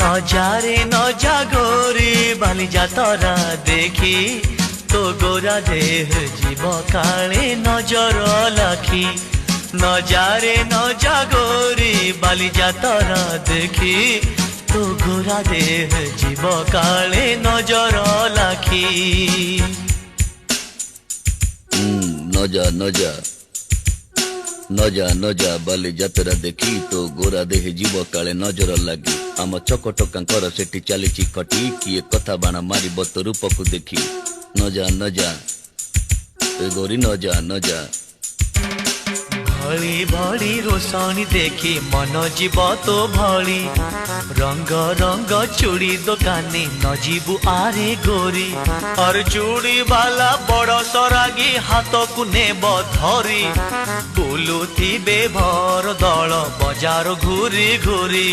নজারে নজা গোরি বালিজা তরা দেখি তো গোরা দেহ জীব কালে নজর লাখি নজারে নজা গোরি বালিজা তরা দেখি তো গোরা দেহ জীব কালে নজর লাখি নজা নজা নজা নজা বালি যাত্ରା দেখি তো ଗୋରା ଦେହ ଯିବ କାଳେ ନଜର ଲାଗି ଆମ ଚକଟକାଙ୍କର ସେଠି ଚାଲିଛି ଖଟି କିଏ କଥା ବାଣ ମାରିବ ତ ରୂପକୁ ଦେଖି ନଜା ନଜା ଏ ଗୋରି ନଜା ନଜା भली भली रोशनी देखी मन जीव तो भली रंग रंग चूड़ी दुकानी न जीवु आरे गोरी और चूड़ी वाला बड़ सरागी हाथ को नेब धरी बुलुथिबे भर दल बजार घूरी घूरी।